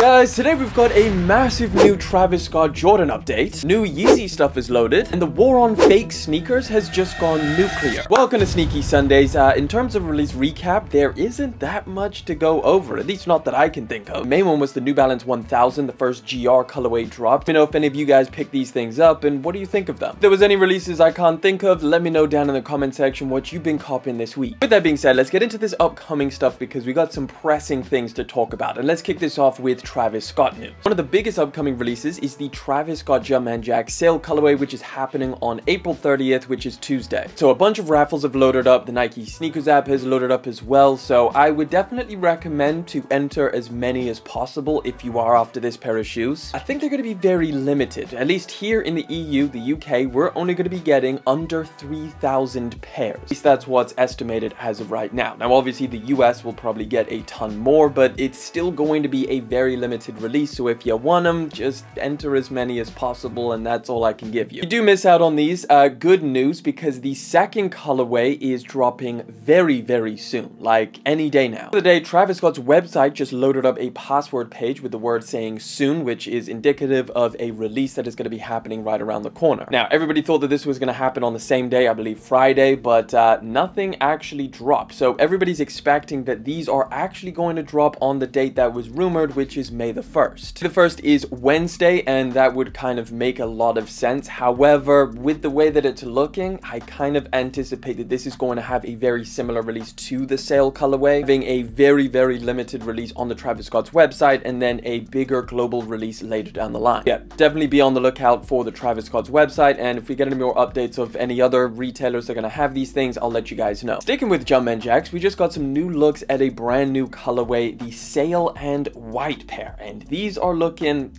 Guys, today we've got a massive new Travis Scott Jordan update, new Yeezy stuff is loaded, and the war on fake sneakers has just gone nuclear. Welcome to Sneaky Sundays. In terms of release recap, there isn't that much to go over, at least not that I can think of. The main one was the New Balance 1000, the first GR colorway dropped. Let me know if any of you guys picked these things up, and what do you think of them? If there was any releases I can't think of, let me know down in the comment section what you've been copying this week. With that being said, let's get into this upcoming stuff because we got some pressing things to talk about, and let's kick this off with Travis Scott news. One of the biggest upcoming releases is the Travis Scott Jumpman Jack sale colorway, which is happening on April 30th, which is Tuesday. So a bunch of raffles have loaded up, the Nike Sneakers app has loaded up as well, so I would definitely recommend to enter as many as possible if you are after this pair of shoes. I think they're going to be very limited, at least here in the EU, the UK, we're only going to be getting under 3,000 pairs. At least that's what's estimated as of right now. Now obviously the US will probably get a ton more, but it's still going to be a very limited release, so if you want them, just enter as many as possible, and that's all I can give you. If you do miss out on these, good news, because the second colorway is dropping very soon, like any day now. The other day, Travis Scott's website just loaded up a password page with the word saying soon, which is indicative of a release that is going to be happening right around the corner. Now everybody thought that this was going to happen on the same day, I believe Friday, but nothing actually dropped, so everybody's expecting that these are actually going to drop on the date that was rumored, which is May the 1st. The first is Wednesday, and that would kind of make a lot of sense. However, with the way that it's looking, I kind of anticipate that this is going to have a very similar release to the sale colorway, having a very limited release on the Travis Scott's website and then a bigger global release later down the line. Yeah, definitely be on the lookout for the Travis Scott's website, and if we get any more updates of any other retailers that are going to have these things, I'll let you guys know. Sticking with Jumpman Jacks, we just got some new looks at a brand new colorway, the Sail and White pair, and these are looking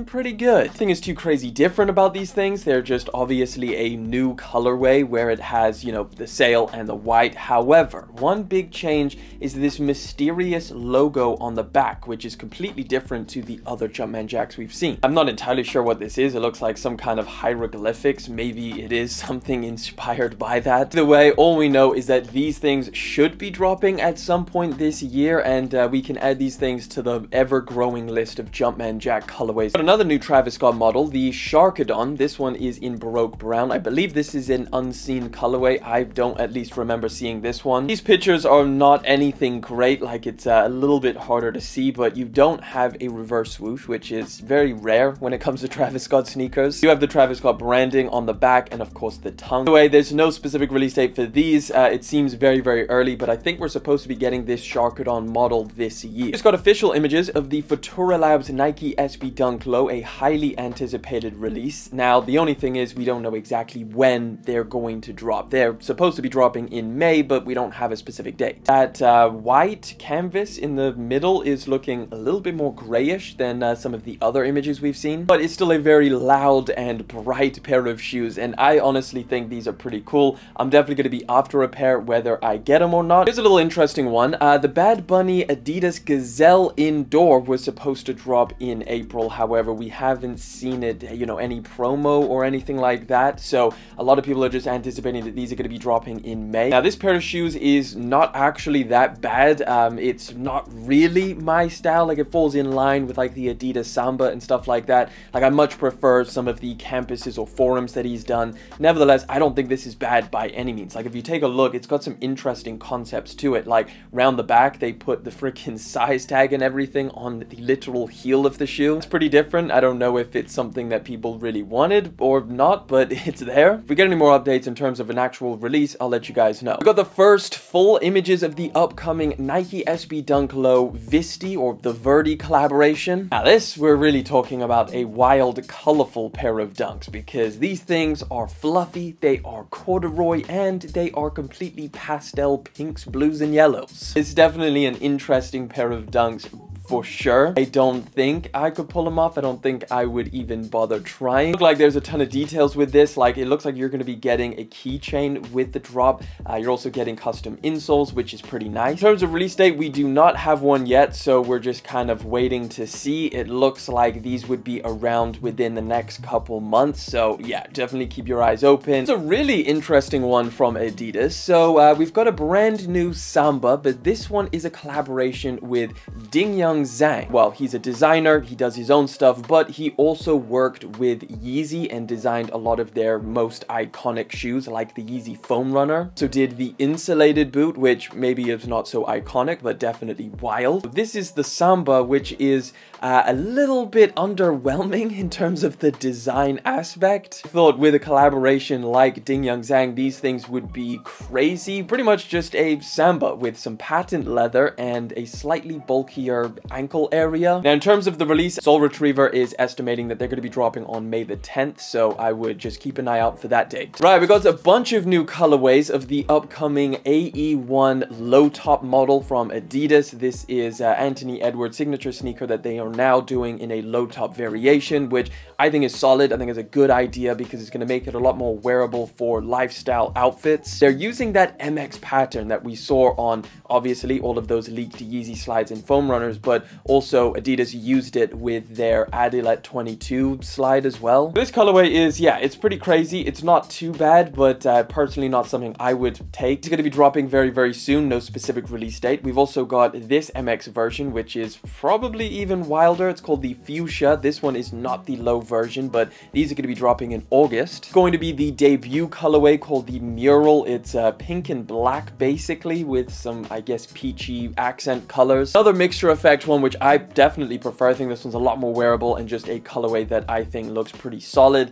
pretty good. Nothing is too crazy different about these things. They're just obviously a new colorway where it has, you know, the sail and the white. However, one big change is this mysterious logo on the back, which is completely different to the other Jumpman Jacks we've seen. I'm not entirely sure what this is. It looks like some kind of hieroglyphics. Maybe it is something inspired by that. Either way, all we know is that these things should be dropping at some point this year, and we can add these things to the ever-growing list of Jumpman Jack colorways. But another new Travis Scott model, the Sharkidon. This one is in Baroque Brown. I believe this is an unseen colorway. I don't at least remember seeing this one. These pictures are not anything great, like it's a little bit harder to see, but you don't have a reverse swoosh, which is very rare when it comes to Travis Scott sneakers. You have the Travis Scott branding on the back and of course the tongue. By the way, there's no specific release date for these. It seems very early, but I think we're supposed to be getting this Sharkidon model this year. Just got official images of the Futura Labs Nike SB Dunk Low, a highly anticipated release. Now, the only thing is we don't know exactly when they're going to drop. They're supposed to be dropping in May, but we don't have a specific date. That white canvas in the middle is looking a little bit more grayish than some of the other images we've seen, but it's still a very loud and bright pair of shoes, and I honestly think these are pretty cool. I'm definitely going to be after a pair whether I get them or not. Here's a little interesting one. The Bad Bunny Adidas Gazelle Indoor was supposed to drop in April. However, we haven't seen it, you know, any promo or anything like that, so a lot of people are just anticipating that these are going to be dropping in May. Now, this pair of shoes is not actually that bad. It's not really my style. Like, it falls in line with like the Adidas Samba and stuff like that. Like, I much prefer some of the campuses or forums that he's done. Nevertheless, I don't think this is bad by any means. Like, if you take a look, it's got some interesting concepts to it. Like, round the back, they put the freaking size tag and everything on the literal heel of the shoe. It's pretty different. I don't know if it's something that people really wanted or not, but it's there. If we get any more updates in terms of an actual release, I'll let you guys know. We got the first full images of the upcoming Nike SB Dunk Low Visti, or the Verdy collaboration. Now this, we're really talking about a wild, colorful pair of dunks, because these things are fluffy, they are corduroy, and they are completely pastel pinks, blues, and yellows. It's definitely an interesting pair of dunks for sure. I don't think I could pull them off. I don't think I would even bother trying. Look like there's a ton of details with this. Like, it looks like you're going to be getting a keychain with the drop. You're also getting custom insoles, which is pretty nice. In terms of release date, we do not have one yet, so we're just kind of waiting to see. It looks like these would be around within the next couple months, so yeah, definitely keep your eyes open. It's a really interesting one from Adidas. So we've got a brand new Samba, but this one is a collaboration with Ding Young Young Zhang. Well, he's a designer, he does his own stuff, but he also worked with Yeezy and designed a lot of their most iconic shoes, like the Yeezy Foam Runner. So did the insulated boot, which maybe is not so iconic, but definitely wild. This is the Samba, which is a little bit underwhelming in terms of the design aspect. I thought with a collaboration like Ding Young Zhang, these things would be crazy. Pretty much just a Samba with some patent leather and a slightly bulkier ankle area. Now, in terms of the release, Soul Retriever is estimating that they're going to be dropping on May the 10th, so I would just keep an eye out for that date. Right, we got a bunch of new colorways of the upcoming AE1 low top model from Adidas. This is Anthony Edwards' signature sneaker that they are now doing in a low top variation, which I think is solid. I think is a good idea because it's going to make it a lot more wearable for lifestyle outfits. They're using that MX pattern that we saw on obviously all of those leaked Yeezy slides and foam runners, but also Adidas used it with their Adidas 22 slide as well. This colorway is, yeah, it's pretty crazy. It's not too bad, but personally not something I would take. It's going to be dropping very, very soon. No specific release date. We've also got this MX version, which is probably even wilder. It's called the Fuchsia. This one is not the low version, but these are going to be dropping in August. It's going to be the debut colorway called the Mural. It's pink and black basically with some, I guess, peachy accent colors. Another mixture effect one, which I definitely prefer. I think this one's a lot more wearable and just a colorway that I think looks pretty solid.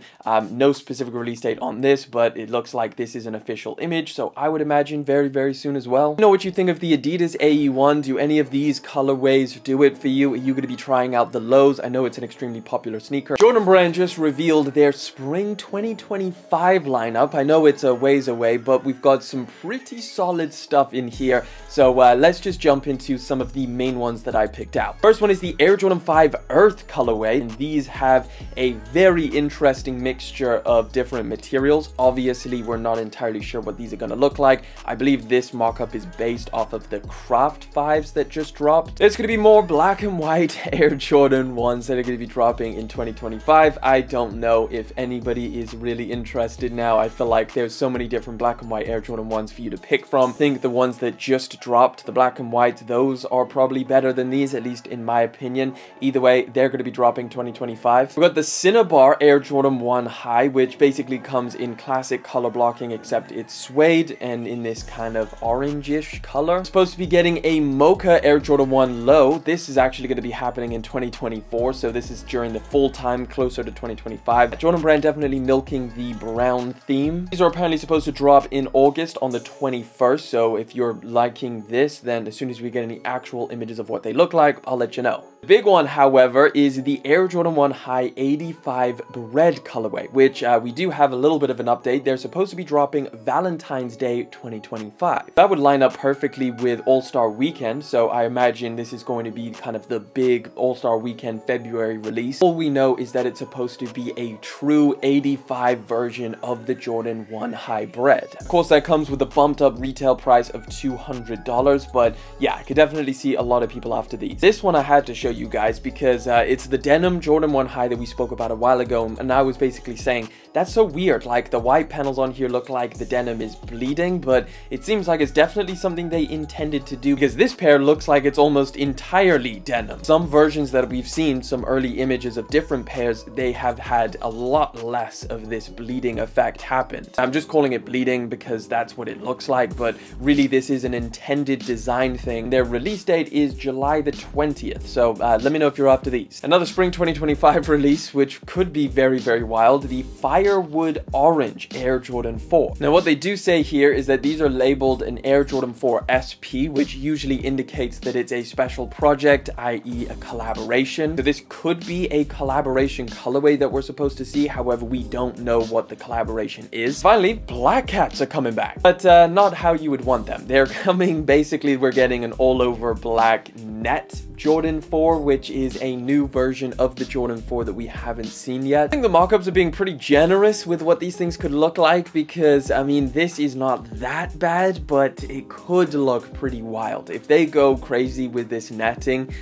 No specific release date on this, but it looks like this is an official image, so I would imagine very, very soon as well. Know what you think of the Adidas AE1? Do any of these colorways do it for you? Are you going to be trying out the lows? I know it's an extremely popular sneaker. Jordan Brand just revealed their spring 2025 lineup. I know it's a ways away, but we've got some pretty solid stuff in here. So let's just jump into some of the main ones that I picked out. First one is the Air Jordan 5 Earth colorway, and these have a very interesting mixture of different materials. Obviously, we're not entirely sure what these are going to look like. I believe this mock-up is based off of the Craft 5s that just dropped. There's going to be more black and white Air Jordan 1s that are going to be dropping in 2025. I don't know if anybody is really interested now. I feel like there's so many different black and white Air Jordan 1s for you to pick from. I think the ones that just dropped, the black and white, those are probably better than these, at least in my opinion. Either way, they're going to be dropping 2025. We've got the Cinnabar Air Jordan 1 High, which basically comes in classic color blocking, except it's suede and in this kind of orangish color. Supposed to be getting a Mocha Air Jordan 1 Low. This is actually going to be happening in 2024, so this is during the full time, closer to 2025. Jordan Brand definitely milking the brown theme. These are apparently supposed to drop in August on the 21st, so if you're liking this, then as soon as we get any actual images of what they look like, I'll let you know. The big one, however, is the Air Jordan 1 High 85 Bred colorway, which we do have a little bit of an update. They're supposed to be dropping Valentine's Day 2025. That would line up perfectly with All-Star Weekend, so I imagine this is going to be kind of the big All-Star Weekend February release. All we know is that it's supposed to be a true 85 version of the Jordan 1 High Bred. Of course, that comes with a bumped up retail price of $200, but yeah, I could definitely see a lot of people after these. This one I had to show you guys because it's the denim Jordan 1 High that we spoke about a while ago, and I was basically saying that's so weird. Like, the white panels on here look like the denim is bleeding, but it seems like it's definitely something they intended to do because this pair looks like it's almost entirely denim. Some versions that we've seen, some early images of different pairs, they have had a lot less of this bleeding effect happen. I'm just calling it bleeding because that's what it looks like, but really this is an intended design thing. Their release date is July the 20th, so let me know if you're after these. Another spring 2025 release, which could be very, very wild, the Firewood Orange Air Jordan 4. Now, what they do say here is that these are labeled an Air Jordan 4 SP, which usually indicates that it's a special project, i.e. a collaboration. So this could be a collaboration colorway that we're supposed to see. However, we don't know what the collaboration is. Finally, black cats are coming back, but not how you would want them. They're coming, basically, we're getting an all-over black net Jordan 4, which is a new version of the Jordan 4 that we haven't seen yet. I think the mock-ups are being pretty generous with what these things could look like because, I mean, this is not that bad, but it could look pretty wild. If they go crazy with this netting,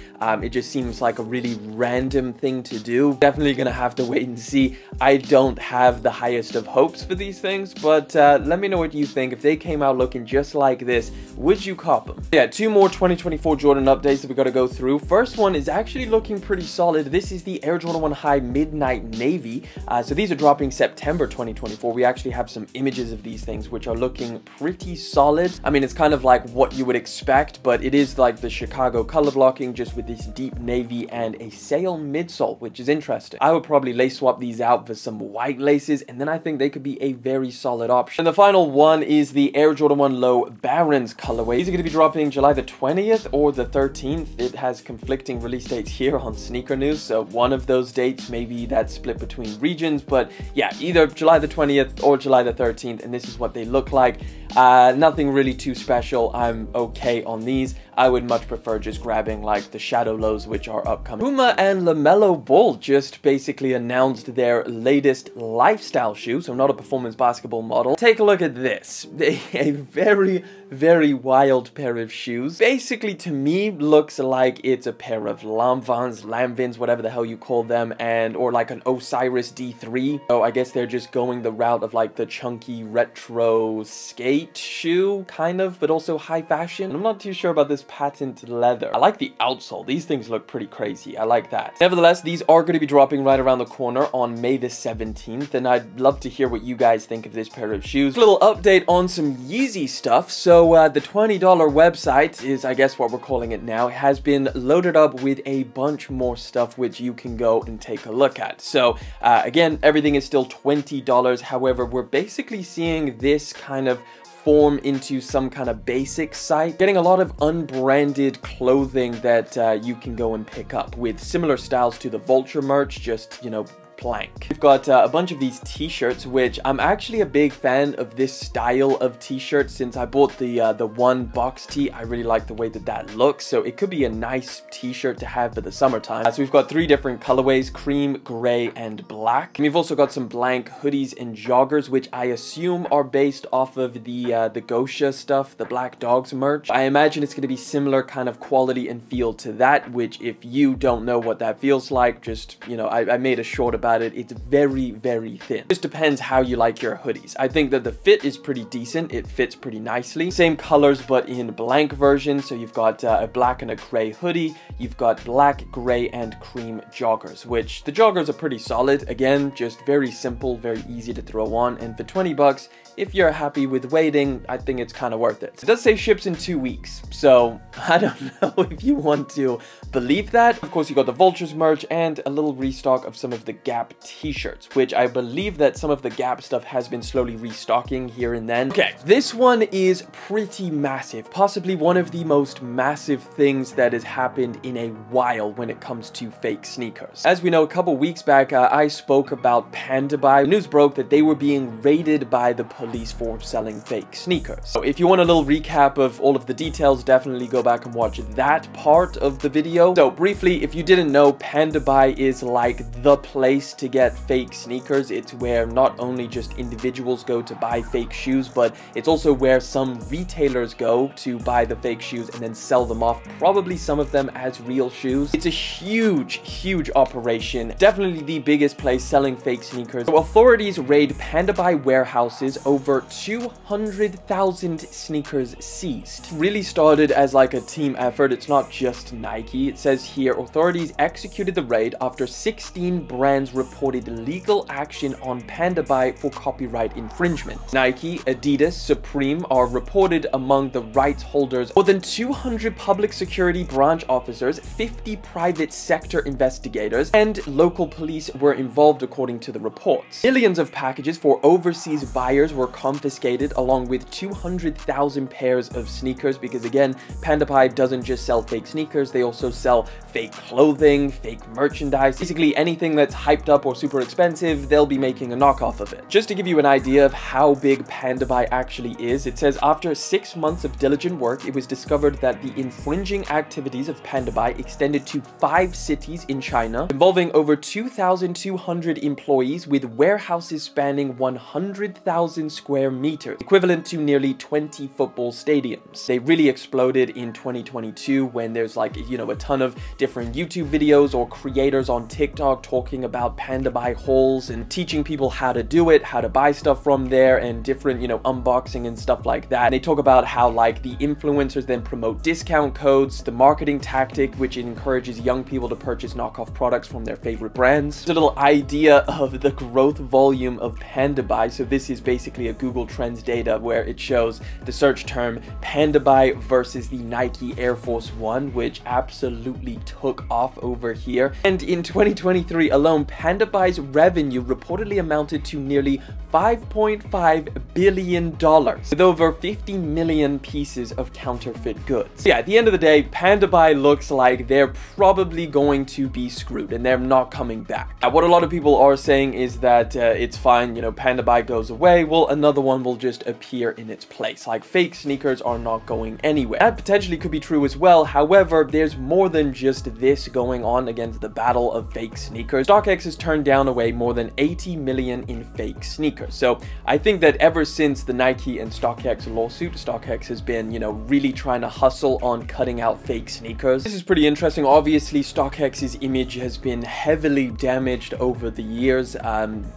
it just seems like a really random thing to do. Definitely gonna have to wait and see. I don't have the highest of hopes for these things, but let me know what you think. If they came out looking just like this, would you cop them? Yeah, two more 2024 Jordan updates that we gotta go through. First one one is actually looking pretty solid. This is the Air Jordan 1 High Midnight Navy. So these are dropping September 2024. We actually have some images of these things, which are looking pretty solid. I mean, it's kind of like what you would expect, but it is like the Chicago color blocking, just with this deep navy and a sail midsole, which is interesting. I would probably lace swap these out for some white laces, and then I think they could be a very solid option. And the final one is the Air Jordan 1 Low Barons colorway. These are going to be dropping July the 20th or the 13th. It has conflicting release dates here on Sneaker News, so one of those dates, maybe that's split between regions, but yeah, either July the 20th or July the 13th, and this is what they look like. Nothing really too special. I'm okay on these. I would much prefer just grabbing like the Shadow Lows, which are upcoming. Puma and LaMelo Ball just basically announced their latest lifestyle shoe, so not a performance basketball model. Take a look at this. A very, very wild pair of shoes. Basically, to me, looks like it's a pair of Lamvins, whatever the hell you call them, or like an Osiris D3. So I guess they're just going the route of like the chunky retro skate shoe, kind of, but also high fashion. I'm not too sure about this patent leather. I like the outsole. These things look pretty crazy. I like that. Nevertheless, these are going to be dropping right around the corner on May the 17th, and I'd love to hear what you guys think of this pair of shoes. A little update on some Yeezy stuff. So the $20 website is, I guess what we're calling it now, has been loaded up with a bunch more stuff which you can go and take a look at. So again, everything is still $20. However, we're basically seeing this kind of form into some kind of basic site, getting a lot of unbranded clothing that you can go and pick up with similar styles to the Vulture merch, just, you know, blank. We've got a bunch of these t-shirts, which I'm actually a big fan of this style of t-shirt. Since I bought the one box tee, I really like the way that looks, so it could be a nice t-shirt to have for the summertime. So we've got 3 different colorways: cream, gray, and black. And we've also got some blank hoodies and joggers, which I assume are based off of the Gosha stuff, the Black Dogs merch. I imagine it's going to be similar kind of quality and feel to that, which if you don't know what that feels like, just, you know, I made a short about it. It's very, very thin. Just depends how you like your hoodies. I think that the fit is pretty decent. It fits pretty nicely. Same colors, but in blank version. So you've got a black and a gray hoodie. You've got black, gray, and cream joggers, which the joggers are pretty solid. Again, just very simple, very easy to throw on. And for 20 bucks, if you're happy with waiting, I think it's kind of worth it. It does say ships in 2 weeks, so I don't know if you want to believe that. Of course, you got the Vultures merch and a little restock of some of the Gap t-shirts, which I believe that some of the Gap stuff has been slowly restocking here and then. Okay, this one is pretty massive, possibly one of the most massive things that has happened in a while when it comes to fake sneakers. As we know, a couple weeks back, I spoke about Panda Buy. The news broke that they were being raided by the police for selling fake sneakers. So if you want a little recap of all of the details, definitely go back and watch that part of the video. So briefly, if you didn't know, Panda Buy is like the place to get fake sneakers. It's where not only just individuals go to buy fake shoes, but it's also where some retailers go to buy the fake shoes and then sell them off, probably some of them as real shoes. It's a huge, huge operation. Definitely the biggest place selling fake sneakers. So authorities raid Panda Buy warehouses. Over 200,000 sneakers seized. Really started as like a team effort. It's not just Nike. It says here, authorities executed the raid after 16 brands reported legal action on Panda Buy for copyright infringement. Nike, Adidas, Supreme are reported among the rights holders. More than 200 public security branch officers, 50 private sector investigators, and local police were involved, according to the reports. Millions of packages for overseas buyers were confiscated, along with 200,000 pairs of sneakers, because again, Panda Buy doesn't just sell fake sneakers, they also sell fake clothing, fake merchandise, basically anything that's hyped up or super expensive, they'll be making a knockoff of it. Just to give you an idea of how big Panda Buy actually is, it says after 6 months of diligent work, it was discovered that the infringing activities of Panda Buy extended to 5 cities in China, involving over 2,200 employees with warehouses spanning 100,000 square meters, equivalent to nearly 20 football stadiums. They really exploded in 2022 when there's like, you know, a ton of different YouTube videos or creators on TikTok talking about about Panda Buy hauls and teaching people how to do it, how to buy stuff from there, and different, you know, unboxing and stuff like that. And they talk about how like the influencers then promote discount codes, the marketing tactic which encourages young people to purchase knockoff products from their favorite brands. It's a little idea of the growth volume of Panda Buy. So this is basically a Google Trends data where it shows the search term Panda Buy versus the Nike Air Force One, which absolutely took off over here. And in 2023 alone, Panda Buy's revenue reportedly amounted to nearly $5.5 billion, with over 50 million pieces of counterfeit goods. Yeah, at the end of the day, Panda Buy looks like they're probably going to be screwed and they're not coming back. Now, what a lot of people are saying is that it's fine, you know, Panda Buy goes away, well, another one will just appear in its place. Like, fake sneakers are not going anywhere. That potentially could be true as well. However, there's more than just this going on against the battle of fake sneakers. StockX has turned down away more than 80 million in fake sneakers. So I think that ever since the Nike and StockX lawsuit, StockX has been, you know, really trying to hustle on cutting out fake sneakers. This is pretty interesting. Obviously, StockX's image has been heavily damaged over the years.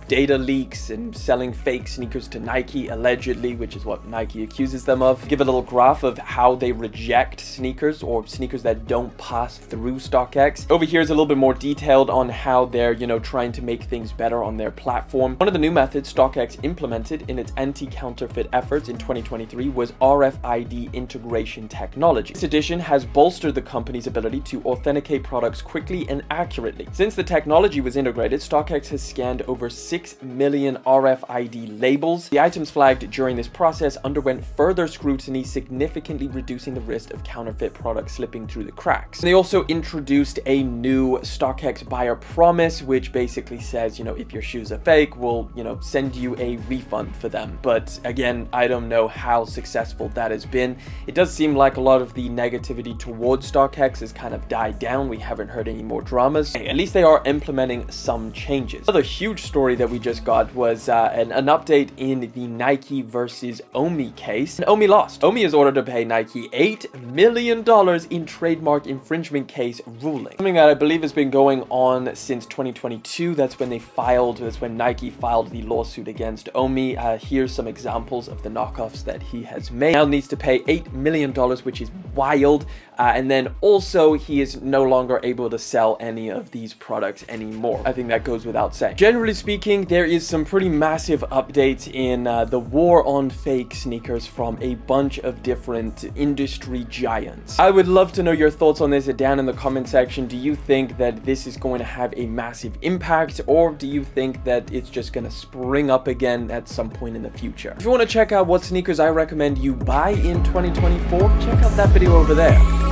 Data leaks and selling fake sneakers to Nike, allegedly, which is what Nike accuses them of. Give a little graph of how they reject sneakers or sneakers that don't pass through StockX. Over here is a little bit more detailed on how they're, you know, trying to make things better on their platform. One of the new methods StockX implemented in its anti-counterfeit efforts in 2023 was RFID integration technology. This addition has bolstered the company's ability to authenticate products quickly and accurately. Since the technology was integrated, StockX has scanned over 6 million RFID labels. The items flagged during this process underwent further scrutiny, significantly reducing the risk of counterfeit products slipping through the cracks. And they also introduced a new StockX buyer promise, which basically says, you know, if your shoes are fake, we'll, you know, send you a refund for them. But again, I don't know how successful that has been. It does seem like a lot of the negativity towards StockX has kind of died down. We haven't heard any more dramas. Hey, at least they are implementing some changes. Another huge story that we just got was an update in the Nike versus Omi case. And Omi lost. Omi is ordered to pay Nike $8 million in trademark infringement case ruling. Something that I believe has been going on since 2022. That's when Nike filed the lawsuit against Omi. Here's some examples of the knockoffs that he has made. Now needs to pay $8 million, which is wild. And then also he is no longer able to sell any of these products anymore. I think that goes without saying. Generally speaking, there is some pretty massive updates in the war on fake sneakers from a bunch of different industry giants. I would love to know your thoughts on this down in the comment section. Do you think that this is going to have a massive impact, or do you think that it's just going to spring up again at some point in the future? If you want to check out what sneakers I recommend you buy in 2024, check out that video over there.